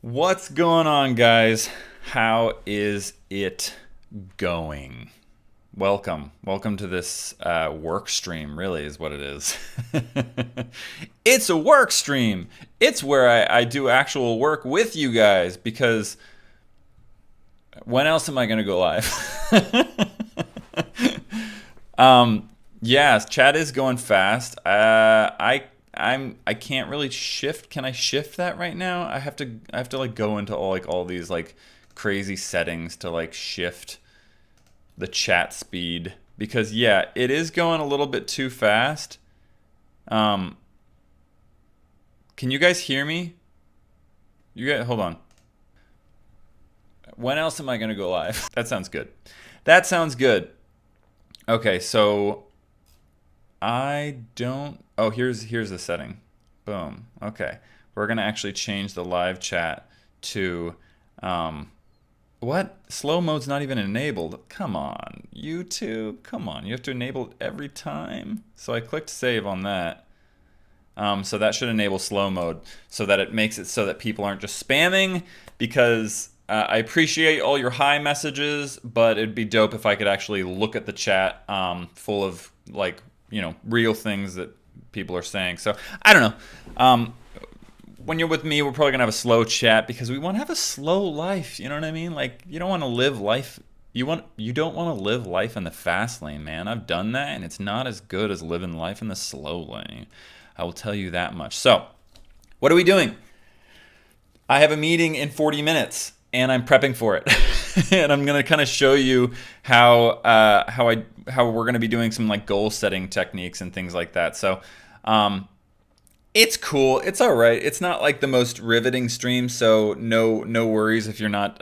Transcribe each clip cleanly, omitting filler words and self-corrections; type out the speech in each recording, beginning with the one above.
What's going on, guys? How is it going? Welcome to this work stream, really, is what it is. It's a work stream. It's where I do actual work with you guys because when else am I going to go live? Yeah, chat is going fast. I can't really shift. Can I shift that right now? I have to like go into all these like crazy settings to like shift the chat speed because yeah, it is going a little bit too fast. Um, can you guys hear me? You guys, hold on. When else am I gonna go live? That sounds good. That sounds good. Okay, so I don't. Oh, here's the setting. Boom. Okay, we're gonna actually change the live chat to. Um, what? Slow mode's not even enabled. Come on, YouTube. Come on, you have to enable it every time. So I clicked save on that. So that should enable slow mode so that it makes it so that people aren't just spamming because I appreciate all your hi messages, but it'd be dope if I could actually look at the chat full of like, real things that people are saying. So I don't know. When you're with me, we're probably gonna have a slow chat because we want to have a slow life. You know what I mean? Like you don't want to live life. You don't want to live life in the fast lane, man. I've done that, and it's not as good as living life in the slow lane. I will tell you that much. So, what are we doing? I have a meeting in 40 minutes, and I'm prepping for it. And I'm gonna kind of show you how we're gonna be doing some like goal setting techniques and things like that. So, it's cool. It's all right. It's not like the most riveting stream, so no worries if you're not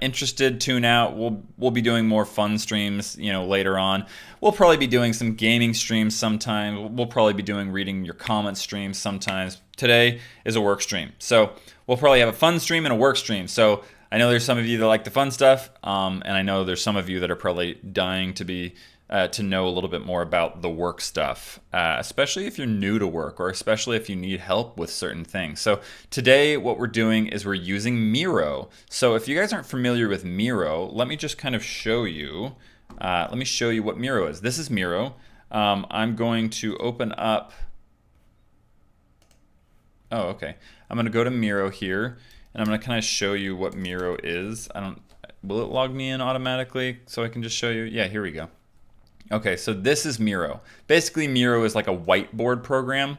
interested. Tune out. We'll be doing more fun streams, later on. We'll probably be doing some gaming streams sometime. We'll probably be doing reading your comments streams sometimes. Today is a work stream, so we'll probably have a fun stream and a work stream. So I know there's some of you that like the fun stuff, and I know there's some of you that are probably dying to know a little bit more about the work stuff, especially if you're new to work or especially if you need help with certain things. So today what we're doing is we're using Miro. So if you guys aren't familiar with Miro, let me just kind of show you. Let me show you what Miro is. This is Miro. I'm going to open up. Oh, okay. I'm going to go to Miro here, and I'm going to kind of show you what Miro is. Will it log me in automatically so I can just show you? Yeah, here we go. Okay, so this is Miro. Basically, Miro is like a whiteboard program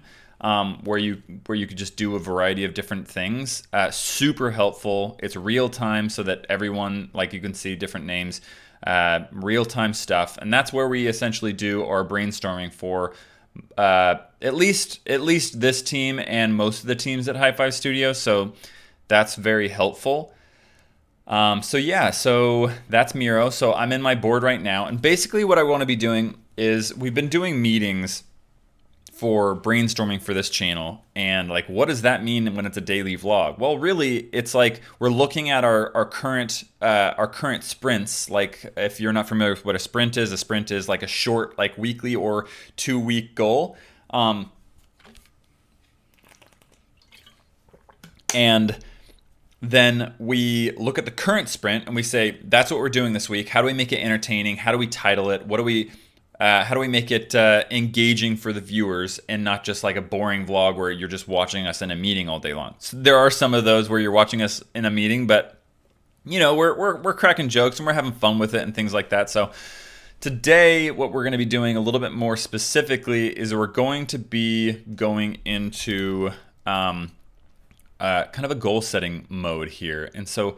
where you could just do a variety of different things. Super helpful. It's real time so that everyone, like you can see different names, real time stuff, and that's where we essentially do our brainstorming for at least this team and most of the teams at High Five Studio. So that's very helpful. So yeah, so that's Miro. So I'm in my board right now, and basically what I want to be doing is we've been doing meetings for brainstorming for this channel, and like what does that mean when it's a daily vlog? Well, really, it's like we're looking at our current sprints. Like if you're not familiar with what a sprint is like a short like weekly or 2-week goal. And then we look at the current sprint and we say, that's what we're doing this week. How do we make it entertaining? How do we title it? How do we make it engaging for the viewers and not just like a boring vlog where you're just watching us in a meeting all day long? So there are some of those where you're watching us in a meeting, but we're cracking jokes and we're having fun with it and things like that. So today, what we're going to be doing a little bit more specifically is we're going to be going into kind of a goal setting mode here. And so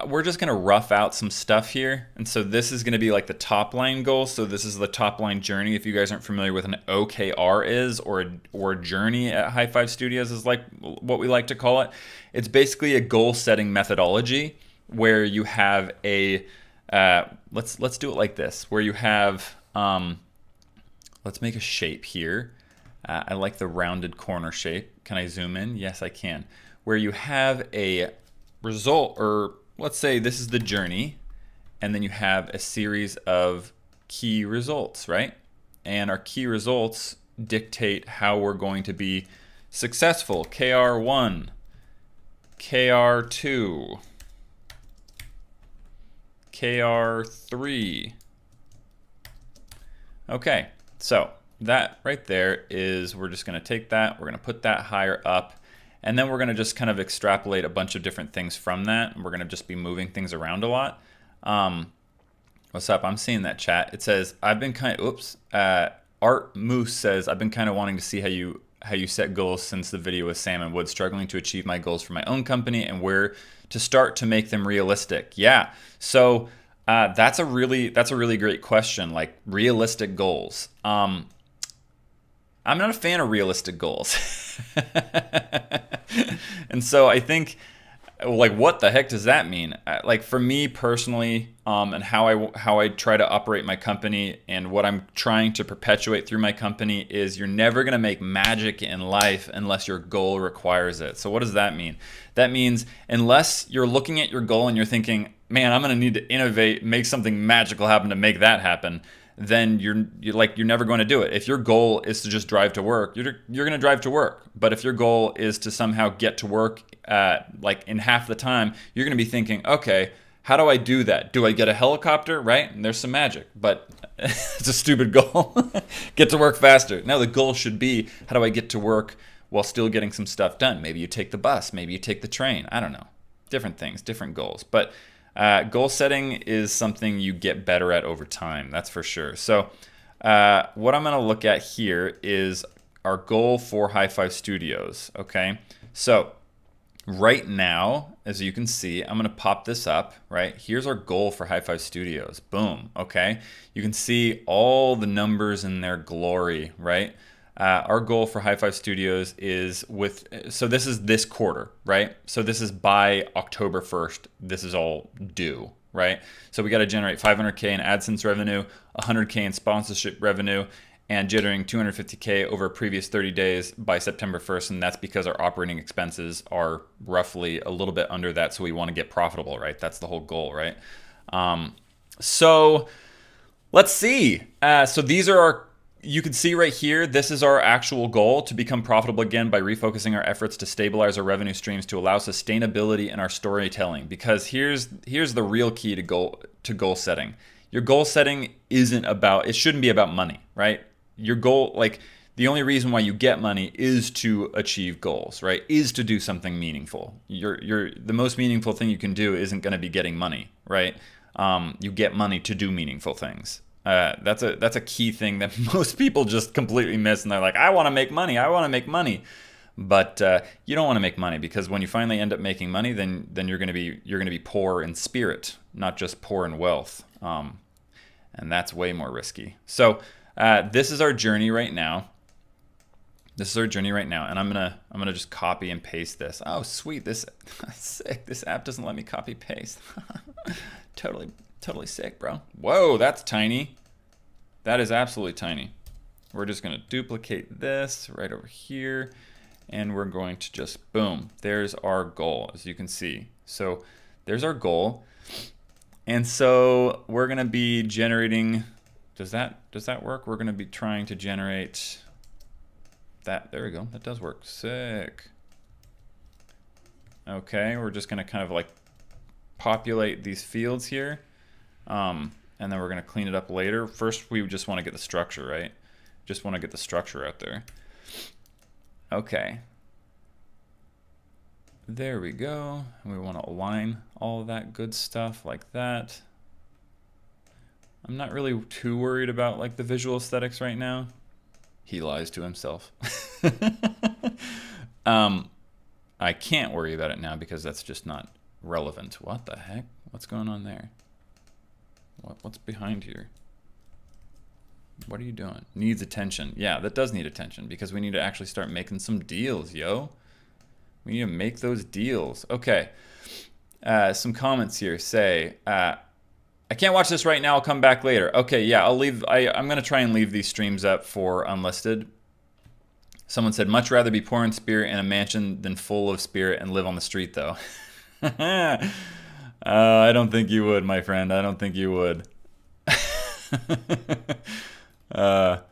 we're just going to rough out some stuff here. And so this is going to be like the top line goal. So this is the top line journey. If you guys aren't familiar with an OKR is or a journey at High Five Studios is like what we like to call it. It's basically a goal setting methodology where you have a let's do it like this, where you have let's make a shape here. I like the rounded corner shape. Can I zoom in? Yes, I can. Where you have a result, or let's say this is the journey, and then you have a series of key results, right? And our key results dictate how we're going to be successful. KR1, KR2, KR3. Okay, so that right there is, we're just going to take that, we're going to put that higher up, and then we're going to just kind of extrapolate a bunch of different things from that, and we're going to just be moving things around a lot. What's up? I'm seeing that chat. It says, I've been kind of, Art Moose says, I've been kind of wanting to see how you set goals since the video with Sam and Wood, struggling to achieve my goals for my own company and where to start to make them realistic. Yeah, so that's a really great question, like realistic goals. I'm not a fan of realistic goals. And so I think, like, what the heck does that mean? Like, for me personally, and how I try to operate my company and what I'm trying to perpetuate through my company is, you're never going to make magic in life unless your goal requires it. So what does that mean? That means unless you're looking at your goal and you're thinking, man, I'm going to need to innovate, make something magical happen to make that happen, then you're never going to do it. If your goal is to just drive to work, you're going to drive to work. But if your goal is to somehow get to work like in half the time, you're going to be thinking, okay, how do I do that? Do I get a helicopter? Right? And there's some magic, but it's a stupid goal. Get to work faster. No, the goal should be, how do I get to work while still getting some stuff done? Maybe you take the bus, maybe you take the train. I don't know. Different things, different goals. But goal setting is something you get better at over time, that's for sure. So what I'm going to look at here is our goal for High Five Studios, okay? So right now, as you can see, I'm going to pop this up, right? Here's our goal for High Five Studios. Boom, okay? You can see all the numbers in their glory, right? Our goal for High Five Studios is so this is this quarter, right? So this is by October 1st. This is all due, right? So we got to generate $500K in AdSense revenue, $100K in sponsorship revenue, and generating $250K over a previous 30 days by September 1st. And that's because our operating expenses are roughly a little bit under that. So we want to get profitable, right? That's the whole goal, right? So let's see. So these are you can see right here, this is our actual goal, to become profitable again by refocusing our efforts to stabilize our revenue streams to allow sustainability in our storytelling. Because here's the real key to goal setting. Your goal setting it shouldn't be about money, right? Your goal, like, the only reason why you get money is to achieve goals, right? Is to do something meaningful. The most meaningful thing you can do isn't going to be getting money, right? You get money to do meaningful things. That's a key thing that most people just completely miss, and they're like, I want to make money, I want to make money. But you don't want to make money, because when you finally end up making money, then you're going to be poor in spirit, not just poor in wealth, and that's way more risky. So this is our journey right now. And I'm gonna just copy and paste this. Oh, sweet! This sick. This app doesn't let me copy paste. Totally sick, bro. Whoa, that's tiny. That is absolutely tiny. We're just gonna duplicate this right over here, and we're going to just, boom, there's our goal, as you can see. So there's our goal. And so we're gonna be generating, does that work? We're gonna be trying to generate that. There we go, that does work, sick. Okay, we're just gonna kind of like populate these fields here. And then we're going to clean it up later. First, we just want to get the structure, right? Just want to get the structure out there. Okay. There we go. And we want to align all of that good stuff like that. I'm not really too worried about like the visual aesthetics right now. He lies to himself. I can't worry about it now because that's just not relevant. What the heck? What's going on there? What's behind here? What are you doing? Needs attention. Yeah, that does need attention because we need to actually start making some deals, yo. We need to make those deals. Okay. Some comments here say, I can't watch this right now. I'll come back later. Okay, yeah, I'll leave. I'm going to try and leave these streams up for unlisted. Someone said, much rather be poor in spirit in a mansion than full of spirit and live on the street, though. I don't think you would, my friend. I don't think you would. To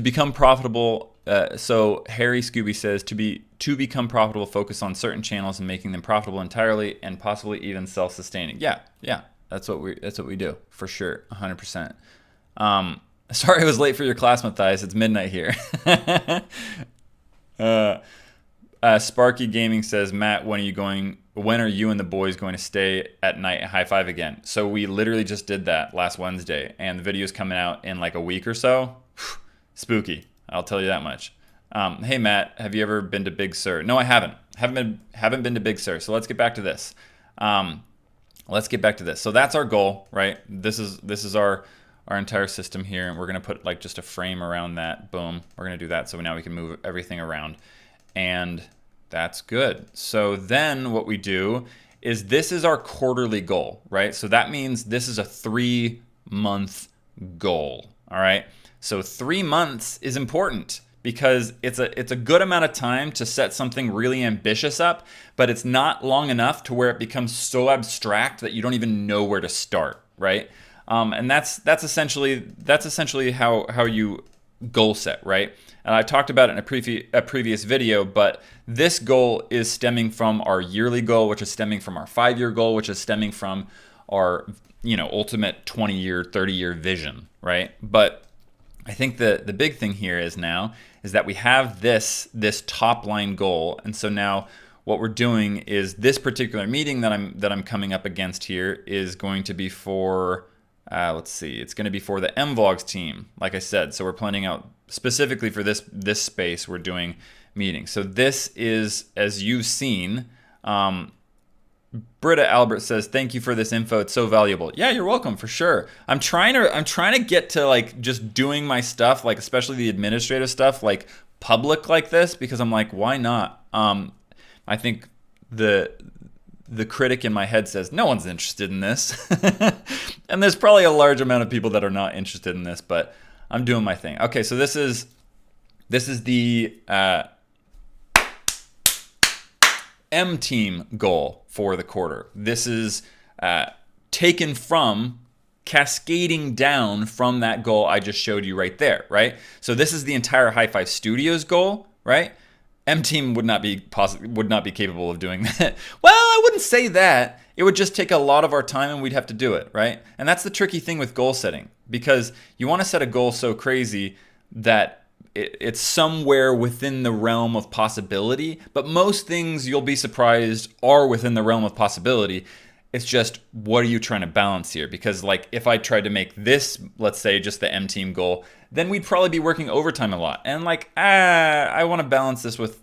become profitable So Harry Scooby says to become profitable, focus on certain channels and making them profitable entirely, and possibly even self-sustaining. Yeah, that's what we do for sure, 100%. Sorry I was late for your class, Matthias. It's midnight here. Sparky Gaming says, Matt, when are you and the boys going to stay at night at High Five again? So we literally just did that last Wednesday, and the video's coming out in like a week or so. Spooky, I'll tell you that much. Hey Matt, have you ever been to Big Sur? No, I haven't. Haven't been to Big Sur. So let's get back to this. So that's our goal, right? This is our entire system here, and we're gonna put like just a frame around that. Boom. We're gonna do that so now we can move everything around, and that's good. So then what we do is this is our quarterly goal, right? So that means this is a 3-month goal. All right. So 3 months is important because it's a good amount of time to set something really ambitious up, but it's not long enough to where it becomes so abstract that you don't even know where to start, right? And that's essentially how you goal set, right? And I talked about it in a previous video, but this goal is stemming from our yearly goal, which is stemming from our 5-year goal, which is stemming from our ultimate 20-year, 30-year vision, right? But I think the big thing here is that we have this top line goal, and so now what we're doing is this particular meeting that I'm coming up against here is going to be for let's see, it's going to be for the MVlogs team, like I said. So we're planning out specifically for this space. We're doing meetings. So this is, as you've seen. Britta Albert says, thank you for this info. It's so valuable. Yeah, you're welcome, for sure. I'm trying to get to like just doing my stuff, like especially the administrative stuff, like public like this, because I'm like, why not? I think the critic in my head says no one's interested in this. And there's probably a large amount of people that are not interested in this, but I'm doing my thing. Okay, so this is the M team goal for the quarter. This is taken from, cascading down from that goal I just showed you right there, right? So this is the entire High Five Studios goal, right? M team would not be capable of doing that. Well, I wouldn't say that. It would just take a lot of our time and we'd have to do it, right? And that's the tricky thing with goal setting, because you want to set a goal so crazy that it's somewhere within the realm of possibility, but most things, you'll be surprised, are within the realm of possibility. It's just, what are you trying to balance here? Because like if I tried to make this, let's say just the M team goal, then we'd probably be working overtime a lot. And like, I want to balance this with,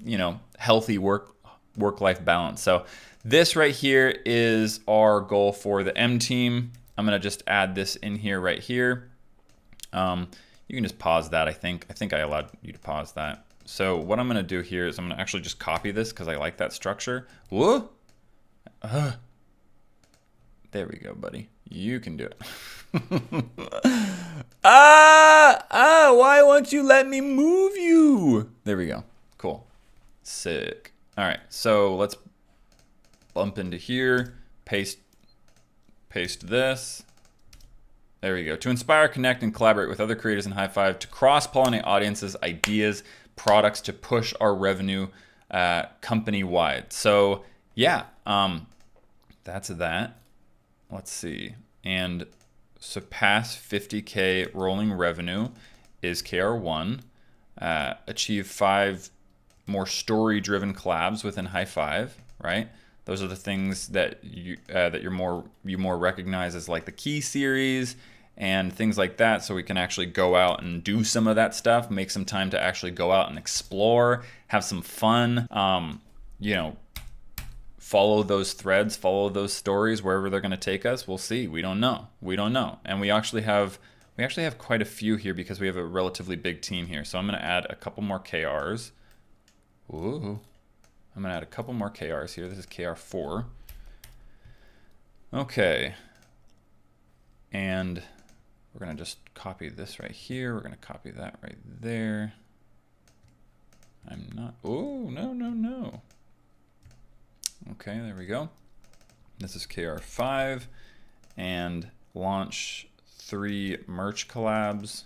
healthy work-life balance. So this right here is our goal for the M team. I'm going to just add this in here right here. You can just pause that, I think. I think I allowed you to pause that. So what I'm going to do here is I'm going to actually just copy this because I like that structure. Whoa! There we go, buddy. You can do it. Why won't you let me move you? There we go. Cool. Sick. All right, so let's bump into here, paste this. There we go. To inspire, connect, and collaborate with other creators in High Five, to cross-pollinate audiences, ideas, products, to push our revenue company-wide. So yeah, that's that. Let's see. And surpass 50K rolling revenue is KR1. Achieve 5 more story-driven collabs within High Five, right? Those are the things that you more recognize as like the key series and things like that, so we can actually go out and do some of that stuff, make some time to actually go out and explore, have some fun, follow those threads, follow those stories wherever they're going to take us. We'll see. We don't know. And we actually have quite a few here because we have a relatively big team here. So I'm going to add a couple more KRs. Ooh. I'm going to add a couple more KRs here. This is KR4. Okay. And we're going to just copy this right here. We're going to copy that right there. Oh, no. Okay, there we go. This is KR5. And launch 3 merch collabs.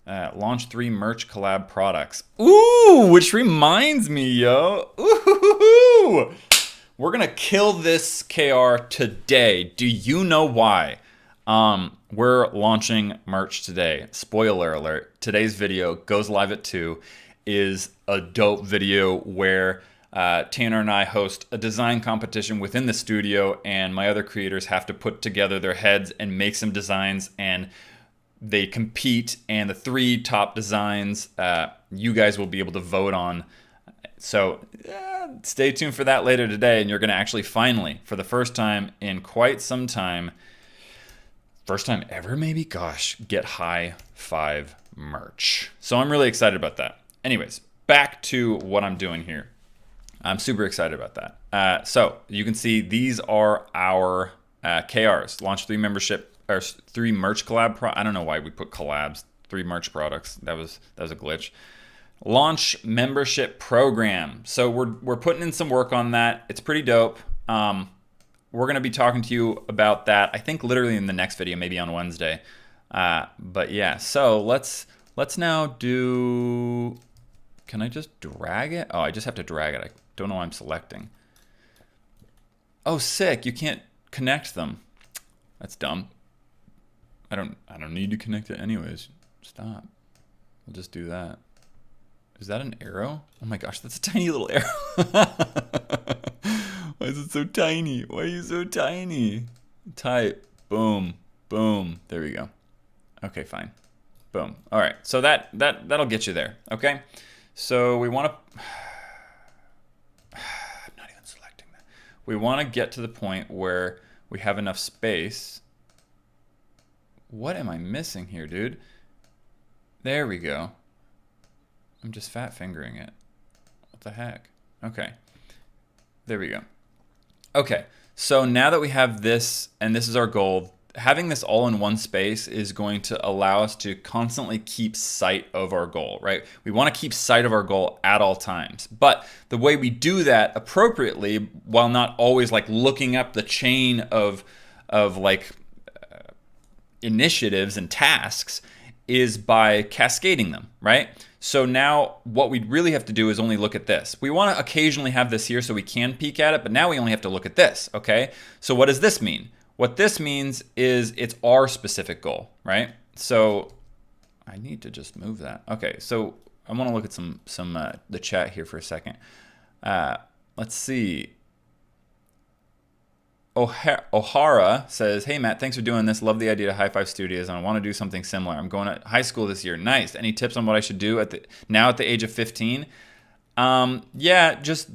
Launch 3 merch collab products. Ooh, which reminds me, yo. Ooh, we're gonna kill this KR today. Do you know why? We're launching merch today. Spoiler alert, today's video goes live at 2, is a dope video where Tanner and I host a design competition within the studio, and my other creators have to put together their heads and make some designs, and they compete, and the 3 top designs you guys will be able to vote on. So stay tuned for that later today, and you're going to actually finally, for the first time in quite some time, first time ever maybe, gosh, get high five merch. So I'm really excited about that. Anyways, back to what I'm doing here. I'm super excited about that. So you can see these are our KRs, launch 3 membership, or 3 merch collab. I don't know why we put collabs, 3 merch products. That was a glitch. Launch membership program. So we're putting in some work on that. It's pretty dope. We're gonna be talking to you about that, I think literally in the next video, maybe on Wednesday. But yeah, so let's now do, can I just drag it? Oh, I just have to drag it. I don't know why I'm selecting. Oh, sick, you can't connect them. That's dumb. I don't need to connect it anyways. Stop. We'll just do that. Is that an arrow? Oh my gosh, that's a tiny little arrow. Why is it so tiny? Why are you so tiny? Type. Boom. Boom. There we go. Okay, fine. Boom. All right. So that'll get you there. Okay. So we want to. I'm not even selecting that. We want to get to the point where we have enough space. What am I missing here, dude? There we go. I'm just fat fingering it. What the heck? Okay. There we go. Okay, so now that we have this, and this is our goal, having this all in one space is going to allow us to constantly keep sight of our goal, right? We want to keep sight of our goal at all times. But the way we do that appropriately, while not always like looking up the chain of like initiatives and tasks, is by cascading them, right? So now what we really have to do is only look at this. We want to occasionally have this here so we can peek at it, but now we only have to look at this, okay? So what does this mean? What this means is it's our specific goal, right? So I need to just move that. Okay, so I want to look at the chat here for a second. Let's see. O'Hara says, hey Matt, thanks for doing this. Love the idea of High Five Studios, and I want to do something similar. I'm going to high school this year. Nice. Any tips on what I should do at the age of 15? Yeah, just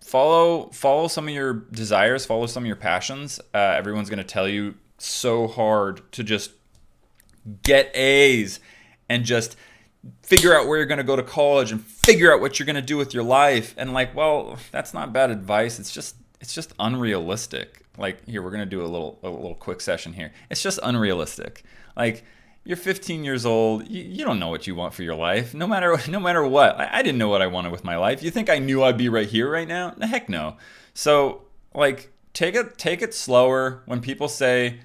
follow some of your desires, follow some of your passions. Everyone's going to tell you so hard to just get A's and just figure out where you're going to go to college and figure out what you're going to do with your life. And like, well, that's not bad advice. It's just unrealistic. Like, here, we're going to do a little quick session here. It's just unrealistic. Like, you're 15 years old. You don't know what you want for your life, no matter what. I didn't know what I wanted with my life. You think I knew I'd be right here right now? Heck no. So, like, take it slower. When people say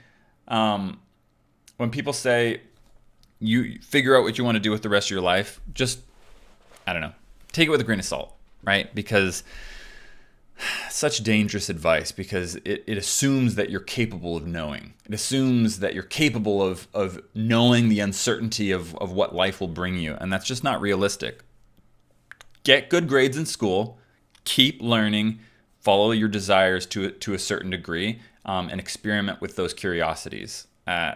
you figure out what you want to do with the rest of your life, just, I don't know, take it with a grain of salt, right? Because such dangerous advice, because it assumes that you're capable of knowing. It assumes that you're capable of knowing the uncertainty of what life will bring you, and that's just not realistic. Get good grades in school, keep learning, follow your desires to a certain degree, and experiment with those curiosities.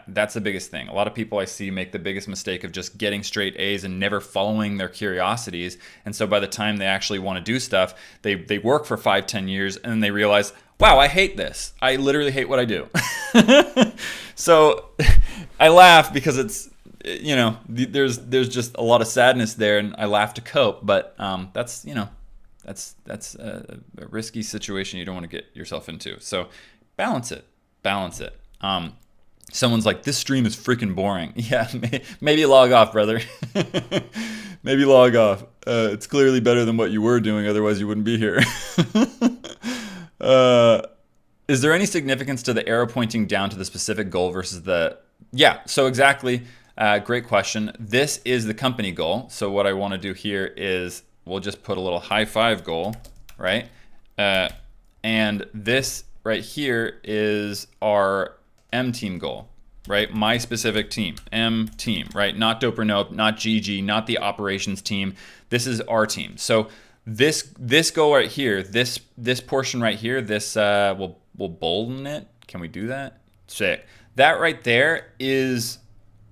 That's the biggest thing. A lot of people I see make the biggest mistake of just getting straight A's and never following their curiosities. And so by the time they actually want to do stuff, they work for 5-10 years and then they realize, wow, I hate this. I literally hate what I do. So I laugh because it's, you know, there's just a lot of sadness there, and I laugh to cope. But that's, you know, that's a risky situation you don't want to get yourself into. So balance it. Someone's like, this stream is freaking boring. Yeah, maybe log off, brother. Maybe log off. It's clearly better than what you were doing, otherwise you wouldn't be here. Is there any significance to the arrow pointing down to the specific goal versus the... Yeah, so exactly. Great question. This is the company goal. So what I want to do here is we'll just put a little high five goal, right? And this right here is our M team goal, right? My specific team, M team, right? Not Dope or Nope, not GG, not the operations team. This is our team. So this goal right here, this portion right here, this we'll bolden it. Can we do that? Sick. That right there is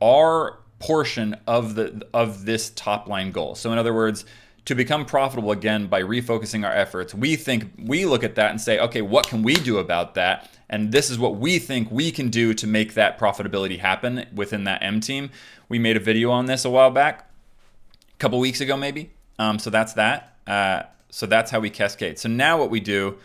our portion of this top line goal. So in other words, to become profitable again by refocusing our efforts, we look at that and say, okay, what can we do about that? And this is what we think we can do to make that profitability happen within that M team. We made a video on this a while back, a couple weeks ago maybe. So that's that. So that's how we cascade. So now what we do,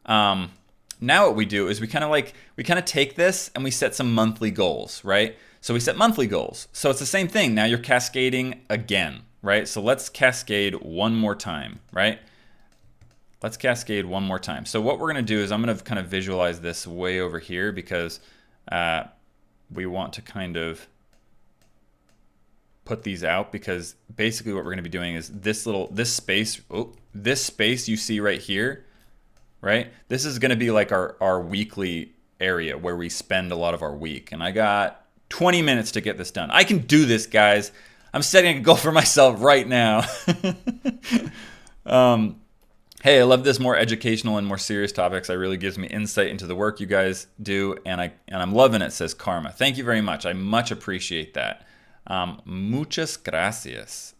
is we kind of take this and we set some monthly goals, right? So we set monthly goals. So it's the same thing. Now you're cascading again, right? So let's cascade one more time, right? Let's cascade one more time. So what we're going to do is I'm going to kind of visualize this way over here because we want to kind of put these out, because basically what we're going to be doing is this space you see right here, right? This is going to be like our weekly area where we spend a lot of our week. And I got 20 minutes to get this done. I can do this, guys. I'm setting a goal for myself right now. Hey, I love this more educational and more serious topics. It really gives me insight into the work you guys do, and I'm loving it, says Karma. Thank you very much. I much appreciate that. Muchas gracias.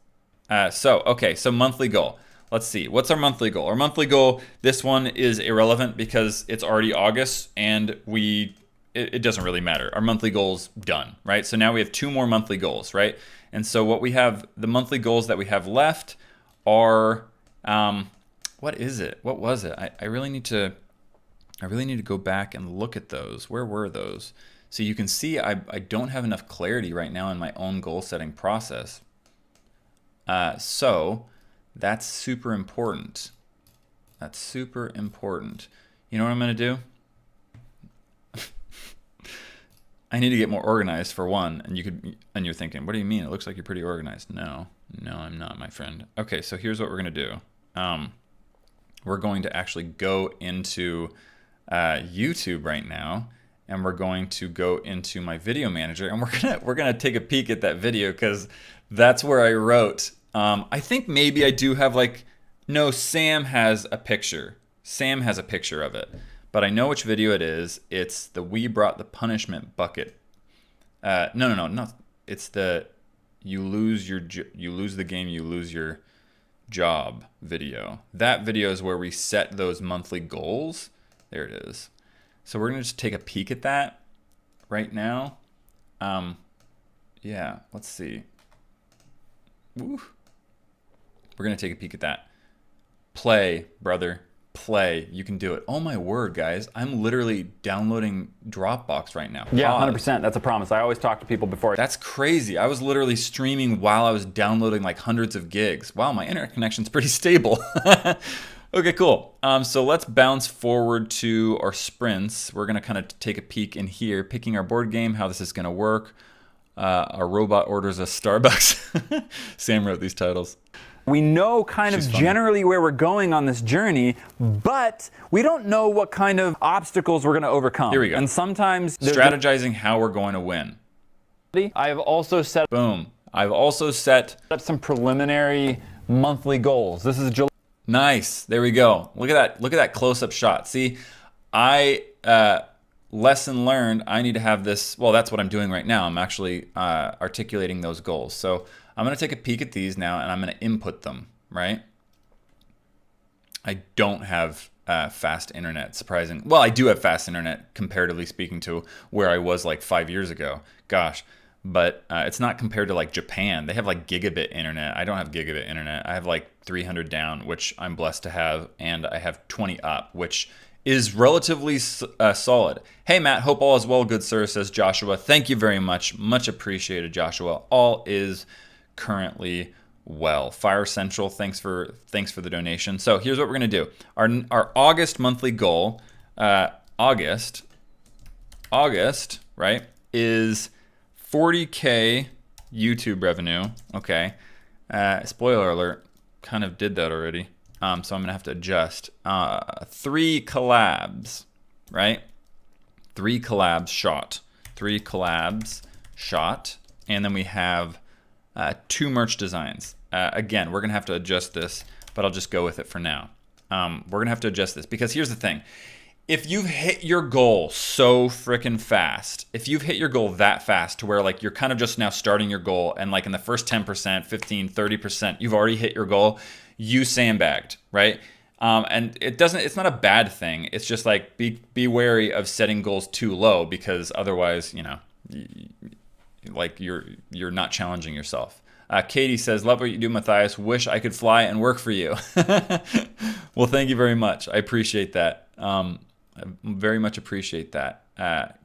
So monthly goal. Let's see. What's our monthly goal? Our monthly goal, this one is irrelevant because it's already August and it doesn't really matter. Our monthly goal's done, right? So now we have 2 more monthly goals, right? And so what we have, the monthly goals that we have left are, what is it? What was it? I really need to go back and look at those. Where were those? So you can see I don't have enough clarity right now in my own goal setting process. So that's super important. That's super important. You know what I'm going to do? I need to get more organized for one. And you're thinking, what do you mean? It looks like you're pretty organized. No, I'm not, my friend. Okay, so here's what we're going to do. We're going to actually go into YouTube right now, and we're going to go into my video manager, and we're gonna take a peek at that video, because that's where I wrote. I think maybe I do have no, Sam has a picture. Sam has a picture of it, but I know which video it is. It's the "We Brought the Punishment Bucket." No, not. It's the you lose the game, you lose your job video. That video is where we set those monthly goals. There it is. So we're gonna just take a peek at that right now. Yeah, let's see. Woo. We're gonna take a peek at that. Play, brother, play. You can do it. Oh my word, guys. I'm literally downloading Dropbox right now. Yeah, 100%. That's a promise. I always talk to people before. That's crazy. I was literally streaming while I was downloading hundreds of gigs. Wow, my internet connection's pretty stable. Okay, cool. So let's bounce forward to our sprints. We're gonna kind of take a peek in here, picking our board game, how this is gonna work. Our robot orders a Starbucks. Sam wrote these titles. We know kind of generally where we're going on this journey, but we don't know what kind of obstacles we're going to overcome. Here we go. And sometimes strategizing how we're going to win. I have also set Boom. I've also set up some preliminary monthly goals. This is July. Nice. There we go. Look at that. Look at that close-up shot. See, lesson learned. I need to have this. Well, that's what I'm doing right now. I'm actually articulating those goals. So I'm going to take a peek at these now, and I'm going to input them, right? I don't have fast internet, surprising. Well, I do have fast internet, comparatively speaking, to where I was 5 years ago. Gosh. But it's not compared to Japan. They have gigabit internet. I don't have gigabit internet. I have 300 down, which I'm blessed to have, and I have 20 up, which is relatively solid. Hey, Matt, hope all is well, good sir, says Joshua. Thank you very much. Much appreciated, Joshua. All is currently well. Fire Central, thanks for the donation. So here's what we're gonna do. Our August monthly goal, August, right, is 40K YouTube revenue. Okay. Spoiler alert, kind of did that already. So I'm going to have to adjust. 3 collabs, right? 3 collabs shot. 3 collabs shot. And then we have 2 merch designs. Again, we're going to have to adjust this, but I'll just go with it for now. We're going to have to adjust this because here's the thing. If you've hit your goal so freaking fast, if you've hit your goal that fast to where like you're kind of just now starting your goal and like in the first 10%, 15, 30%, you've already hit your goal, you sandbagged, right? And it's not a bad thing. It's just like be wary of setting goals too low because otherwise, you know, like you're not challenging yourself. Katie says, love what you do, Matthias. Wish I could fly and work for you. Well, thank you very much. I appreciate that. I very much appreciate that.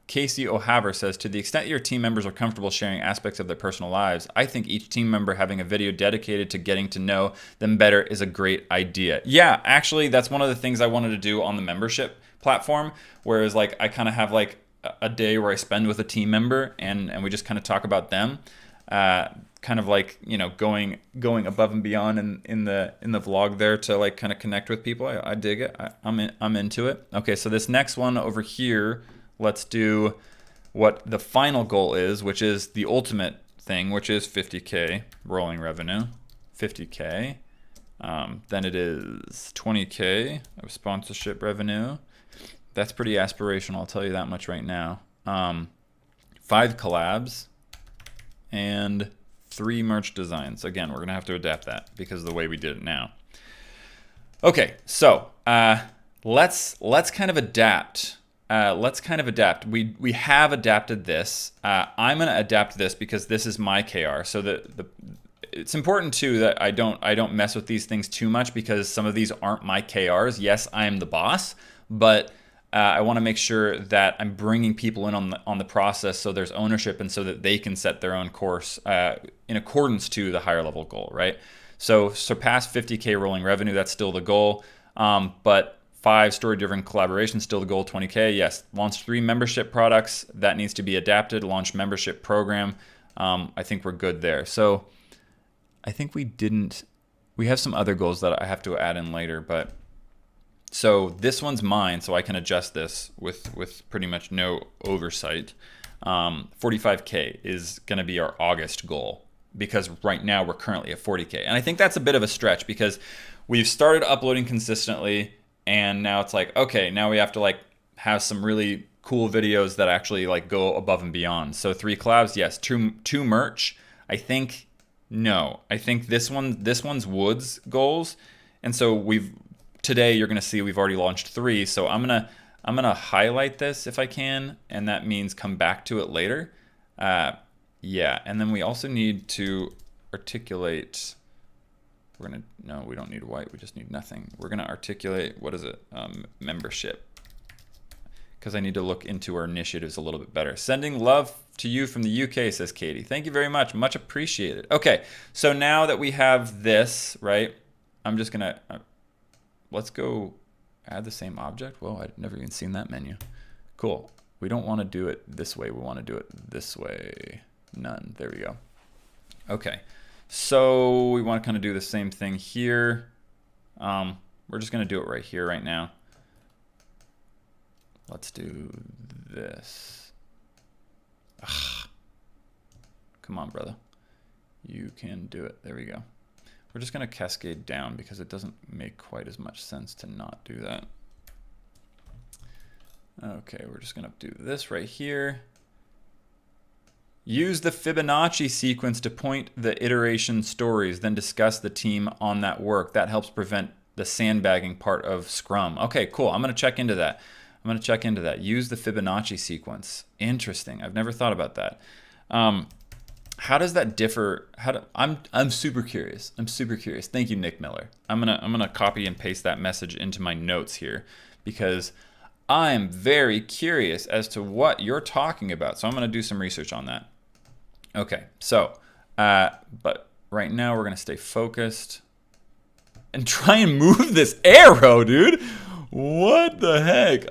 Casey O'Haver says, to the extent your team members are comfortable sharing aspects of their personal lives, I think each team member having a video dedicated to getting to know them better is a great idea. Yeah, actually, that's one of the things I wanted to do on the membership platform, whereas like I kind of have like a day where I spend with a team member and we just kind of talk about them. Kind of like, you know, going above and beyond in the vlog there to like kind of connect with people. I dig it. I'm into it. Okay, so this next one over here, let's do what the final goal is, which is the ultimate thing, which is 50K rolling revenue. 50K. Then it is 20K of sponsorship revenue. That's pretty aspirational, I'll tell you that much right now. 5 collabs and 3 merch designs. Again, we're gonna have to adapt that because of the way we did it now. Okay, so let's kind of adapt. We have adapted this. I'm gonna adapt this because this is my KR. So it's important too that I don't mess with these things too much because some of these aren't my KRs. Yes, I am the boss, but I want to make sure that I'm bringing people in on the process so there's ownership and so that they can set their own course in accordance to the higher level goal, right? So surpass 50K rolling revenue, that's still the goal. But 5 story-driven collaborations, still the goal, 20K. Yes, launch 3 membership products, that needs to be adapted. Launch membership program, I think we're good there. So I think we have some other goals that I have to add in later, but so this one's mine, so I can adjust this with pretty much no oversight. 45K is going to be our August goal because right now we're currently at 40K. And I think that's a bit of a stretch because we've started uploading consistently and now it's like, okay, now we have to like have some really cool videos that actually like go above and beyond. So 3 collabs, yes. 2 merch. I think this one's Woods goals. And so today you're gonna see we've already launched 3, so I'm gonna highlight this if I can, and that means come back to it later. Yeah, and then we also need to articulate. No, we don't need white. We just need nothing. We're gonna articulate, what is it? Membership, because I need to look into our initiatives a little bit better. Sending love to you from the UK, says Katie. Thank you very much. Much appreciated. Okay, so now that we have this, right? I'm just gonna. Let's go add the same object. Whoa, I've never even seen that menu. Cool. We don't want to do it this way. We want to do it this way. None. There we go. Okay. So we want to kind of do the same thing here. We're just going to do it right here, right now. Let's do this. Ugh. Come on, brother. You can do it. There we go. We're just going to cascade down because it doesn't make quite as much sense to not do that. Okay, we're just going to do this right here. Use the Fibonacci sequence to point the iteration stories, then discuss the team on that work. That helps prevent the sandbagging part of Scrum. Okay, cool. I'm going to check into that. Use the Fibonacci sequence. Interesting. I've never thought about that. How does that differ? I'm super curious. Thank you, Nick Miller. I'm gonna copy and paste that message into my notes here because I'm very curious as to what you're talking about. So I'm gonna do some research on that. Okay, so but right now we're gonna stay focused and try and move this arrow, dude. What the heck?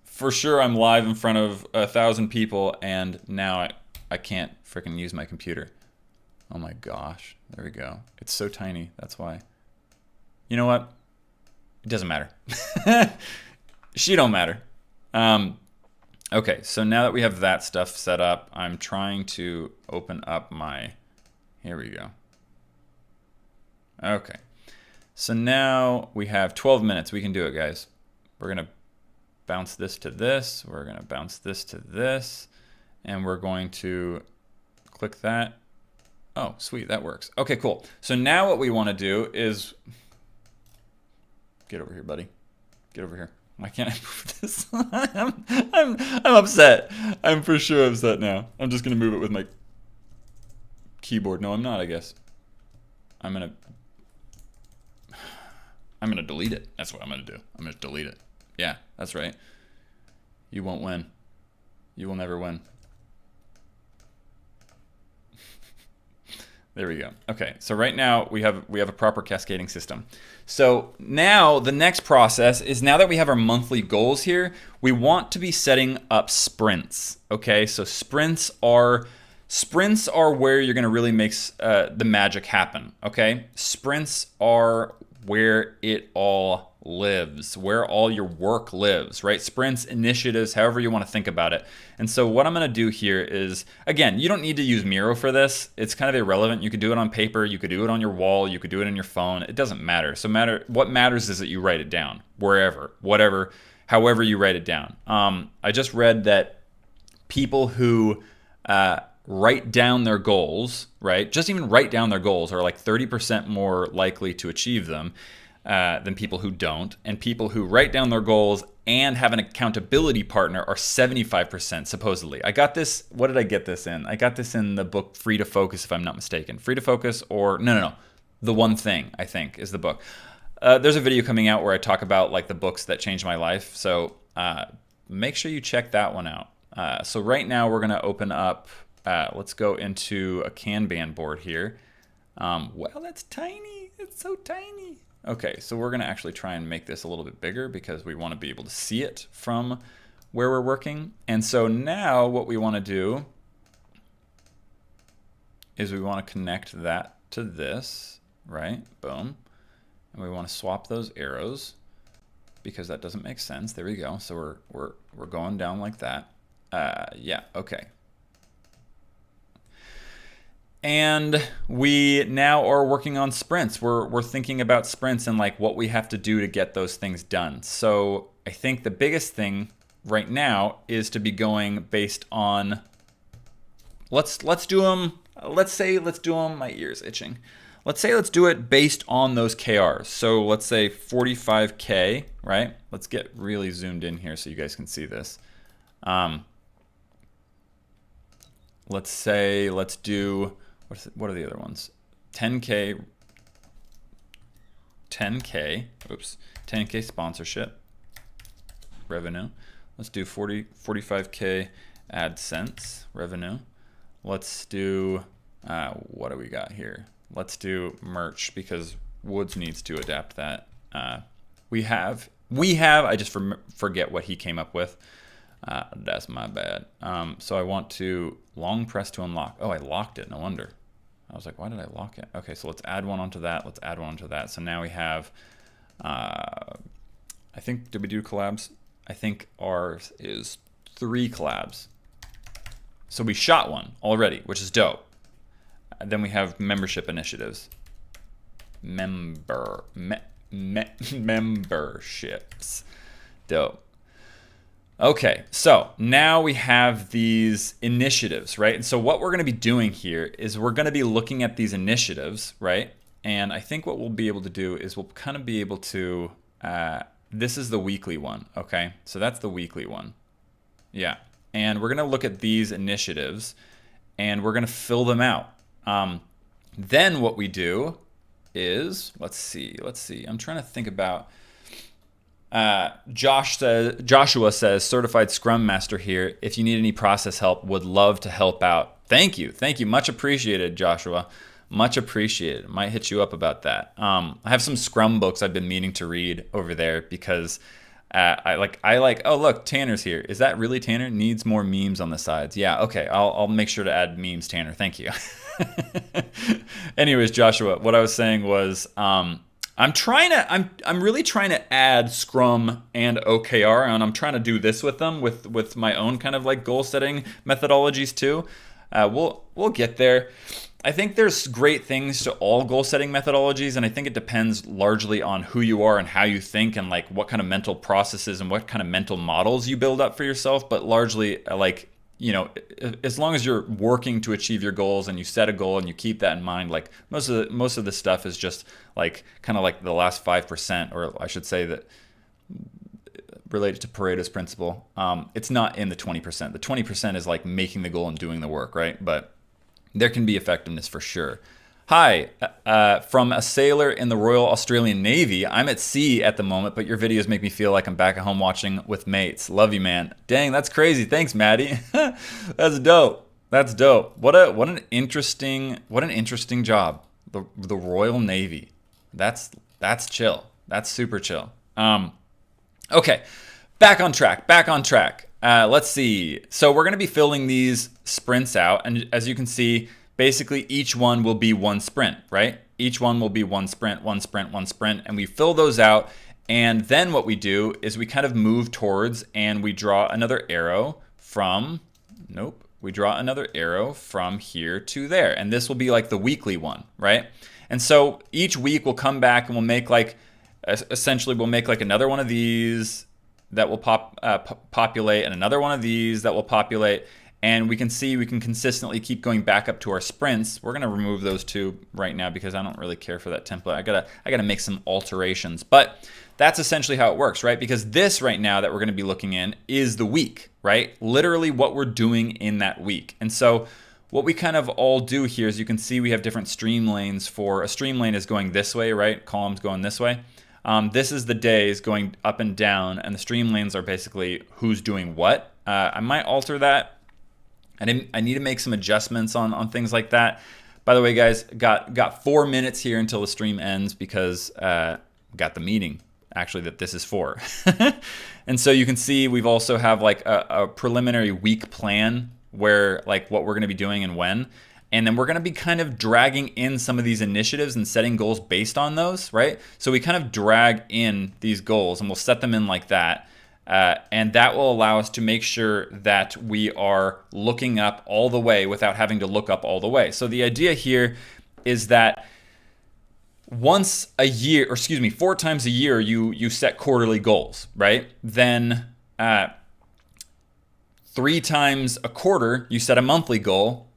For sure I'm live in front of 1,000 people and now I can't freaking use my computer. Oh my gosh. There we go. It's so tiny. That's why. You know what? It doesn't matter. She don't matter. Okay, so now that we have that stuff set up, I'm trying to open up my... Here we go. Okay. So now we have 12 minutes. We can do it, guys. We're going to bounce this to this. We're going to bounce this to this. And we're going to click that. Oh, sweet. That works. Okay, cool. So now what we want to do is... Get over here, buddy. Get over here. Why can't I move this? I'm upset. I'm for sure upset now. I'm just going to move it with my keyboard. No, I'm not, I guess. I'm going to delete it. That's what I'm going to do. I'm going to delete it. Yeah, that's right. You won't win. You will never win. There we go. Okay, so right now we have a proper cascading system. So now the next process is, now that we have our monthly goals here, we want to be setting up sprints. Okay, so sprints are where you're going to really make the magic happen. Okay, sprints are where it all lives, where all your work lives, right? Sprints, initiatives, however you want to think about it. And so what I'm going to do here is, again, you don't need to use Miro for this. It's kind of irrelevant. You could do it on paper, you could do it on your wall, you could do it on your phone. It doesn't matter. So what matters is that you write it down wherever, whatever, however you write it down. I just read that people who write down their goals, right? Just even write down their goals are like 30% more likely to achieve them than people who don't. And people who write down their goals and have an accountability partner are 75% supposedly. I got this, what did I get this in? I got this in the book Free to Focus, if I'm not mistaken. Free to Focus, or no. The One Thing, I think, is the book. There's a video coming out where I talk about like the books that changed my life. So make sure you check that one out. So right now we're gonna open up, let's go into a Kanban board here. Well, that's tiny, it's so tiny. Okay, so we're gonna actually try and make this a little bit bigger because we wanna be able to see it from where we're working. And so now what we wanna do is we wanna connect that to this, right? Boom. And we wanna swap those arrows because that doesn't make sense. There we go. So we're going down like that. Yeah, okay. And we now are working on sprints. We're thinking about sprints and like what we have to do to get those things done. So I think the biggest thing right now is to be going based on, let's do them. Let's do them. My ear's itching. Let's do it based on those KRs. So let's say 45K, right? Let's get really zoomed in here so you guys can see this. Let's do, what are the other ones? 10K, oops, 10K sponsorship revenue. Let's do 45K AdSense revenue. Let's do, what do we got here? Let's do merch because Woods needs to adapt that. We have, I just forget what he came up with. That's my bad. So I want to long press to unlock. Oh, I locked it. No wonder. I was like, why did I lock it? Okay, so let's add one onto that. Let's add one onto that. So now we have, I think, did we do collabs? I think ours is 3 collabs. So we shot one already, which is dope. And then we have membership initiatives. Memberships. Dope. Okay, so now we have these initiatives, right? And so what we're going to be doing here is we're going to be looking at these initiatives, right? And I think what we'll be able to do is we'll kind of be able to, this is the weekly one, okay? So that's the weekly one. Yeah, and we're going to look at these initiatives and we're going to fill them out. Then what we do is, let's see. I'm trying to think about, Joshua says, certified Scrum Master here. If you need any process help, would love to help out. Thank you. Much appreciated, Joshua. Much appreciated. Might hit you up about that. I have some Scrum books I've been meaning to read over there because Oh, look, Tanner's here. Is that really Tanner? Needs more memes on the sides. Yeah, okay. I'll make sure to add memes, Tanner. Thank you. Anyways, Joshua, what I was saying was, I'm really trying to add Scrum and OKR, and I'm trying to do this with them with my own kind of like goal setting methodologies too. We'll get there. I think there's great things to all goal setting methodologies, and I think it depends largely on who you are and how you think and like what kind of mental processes and what kind of mental models you build up for yourself. But largely, like, you know, as long as you're working to achieve your goals and you set a goal and you keep that in mind, like most of the stuff is just like kind of like the last 5%, or I should say that related to Pareto's principle. It's not in the 20%. The 20% is like making the goal and doing the work, right? But there can be effectiveness for sure. Hi, from a sailor in the Royal Australian Navy. I'm at sea at the moment, but your videos make me feel like I'm back at home watching with mates. Love you, man. Dang, that's crazy. Thanks, Maddie. That's dope. That's dope. What an interesting job. The Royal Navy. That's chill. That's super chill. Okay, back on track. Let's see. So we're going to be filling these sprints out. And as you can see, basically each one will be one sprint, right? Each one will be one sprint. And we fill those out. And then what we do is we kind of move towards and we draw another arrow from, we draw another arrow from here to there. And this will be like the weekly one, right? And so each week we'll come back and we'll make like, essentially we'll make like another one of these that will populate, and another one of these that will populate, and we can see we can consistently keep going back up to our sprints. We're gonna remove those two right now because I don't really care for that template. I gotta make some alterations, but that's essentially how it works, right? Because this right now that we're gonna be looking in is the week, right? Literally what we're doing in that week. And so what we kind of all do here is you can see we have different stream lanes. For a stream lane is going this way, right? Columns going this way. This is the days going up and down, and the stream lanes are basically who's doing what. I might alter that. I need to make some adjustments on things like that. By the way, guys, got 4 minutes here until the stream ends because got the meeting actually that this is for. And so you can see we've also have like a preliminary week plan where like what we're going to be doing and when. And then we're going to be kind of dragging in some of these initiatives and setting goals based on those, right? So we kind of drag in these goals and we'll set them in like that. And that will allow us to make sure that we are looking up all the way without having to look up all the way. So the idea here is that once a year, or excuse me, 4 times a year, you set quarterly goals, right? Then 3 times a quarter, you set a monthly goal.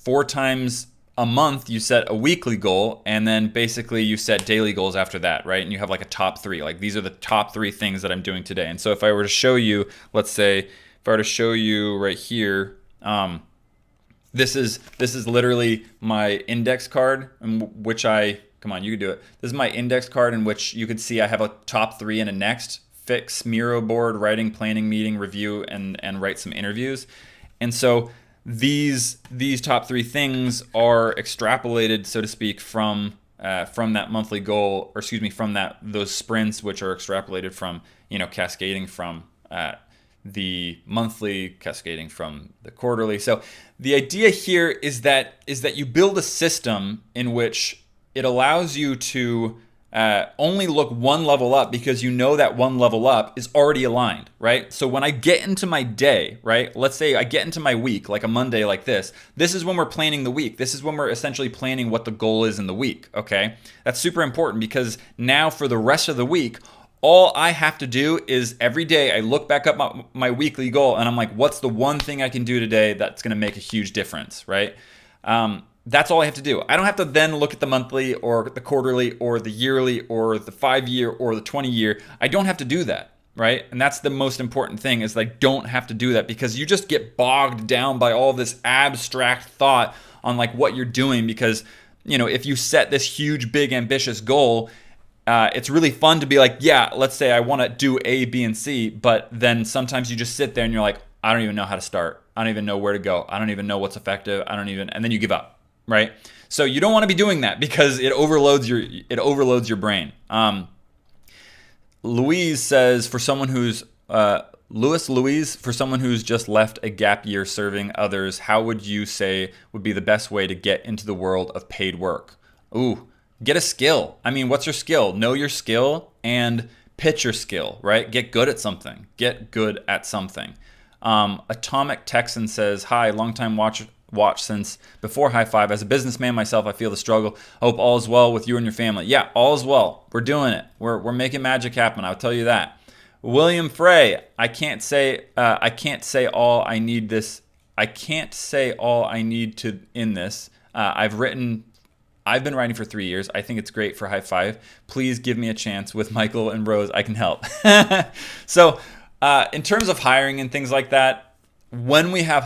4 times a month, you set a weekly goal, and then basically you set daily goals after that, right? And you have like a top 3. Like these are the top 3 things that I'm doing today. And so if I were to show you, let's say, if I were to show you right here, this is literally my index card, in which come on, you can do it. This is my index card in which you could see I have a top 3 and a next: fix, Miro board, writing, planning, meeting, review, and write some interviews. And so these top 3 things are extrapolated, so to speak, from that monthly goal, or excuse me, from those sprints, which are extrapolated from, cascading from the monthly, cascading from the quarterly. So the idea here is that you build a system in which it allows you to only look one level up because you know that one level up is already aligned, right? So when I get into my day, right? Let's say I get into my week, like a Monday like this is when we're planning the week. This is when we're essentially planning what the goal is in the week, okay? That's super important because now for the rest of the week, all I have to do is every day I look back up my weekly goal and I'm like, what's the one thing I can do today that's gonna make a huge difference, right? That's all I have to do. I don't have to then look at the monthly or the quarterly or the yearly or the 5-year or the 20-year. I don't have to do that, right? And that's the most important thing, is I don't have to do that, because you just get bogged down by all this abstract thought on like what you're doing. Because, if you set this huge, big, ambitious goal, it's really fun to be like, yeah, let's say I want to do A, B, and C, but then sometimes you just sit there and you're like, I don't even know how to start. I don't even know where to go. I don't even know what's effective. And then you give up. Right? So you don't want to be doing that because it overloads your brain. Louise says, for someone who's Louise, for someone who's just left a gap year serving others, how would you say would be the best way to get into the world of paid work? Ooh, get a skill. I mean, what's your skill? Know your skill and pitch your skill, right? Get good at something. Get good at something. Atomic Texan says, hi, longtime watch since before High Five. As a businessman myself, I feel the struggle. Hope all is well with you and your family. Yeah, all is well. We're doing it. We're making magic happen. I'll tell you that. William Frey, I can't say all I need this. I can't say all I need to in this. I've been writing for 3 years. I think it's great for High Five. Please give me a chance with Michael and Rose. I can help. So, in terms of hiring and things like that, when we have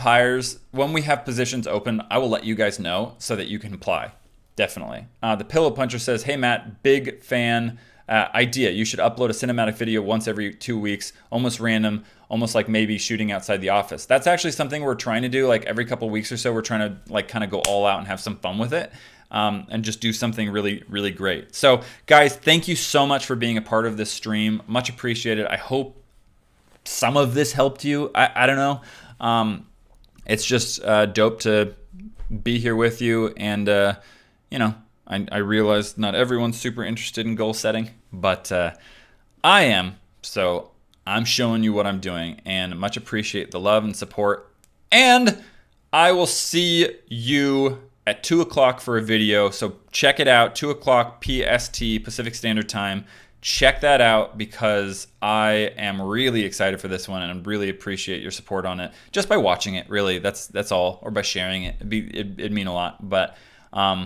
positions open, I will let you guys know so that you can apply. Definitely. The Pillow Puncher says, hey Matt, big fan. Idea, you should upload a cinematic video once every 2 weeks, almost random, almost like maybe shooting outside the office. That's actually something we're trying to do, like every couple weeks or so. We're trying to like kind of go all out and have some fun with it, and just do something really, really great. So guys, thank you so much for being a part of this stream. Much appreciated. I hope some of this helped you. I don't know. It's just dope to be here with you, and I realize not everyone's super interested in goal setting, but I am. So I'm showing you what I'm doing, and much appreciate the love and support. And I will see you at 2 o'clock for a video. So check it out, 2 o'clock PST, Pacific Standard Time. Check that out because I am really excited for this one, and I really appreciate your support on it. Just by watching it, really, that's all, or by sharing it. It'd mean a lot. But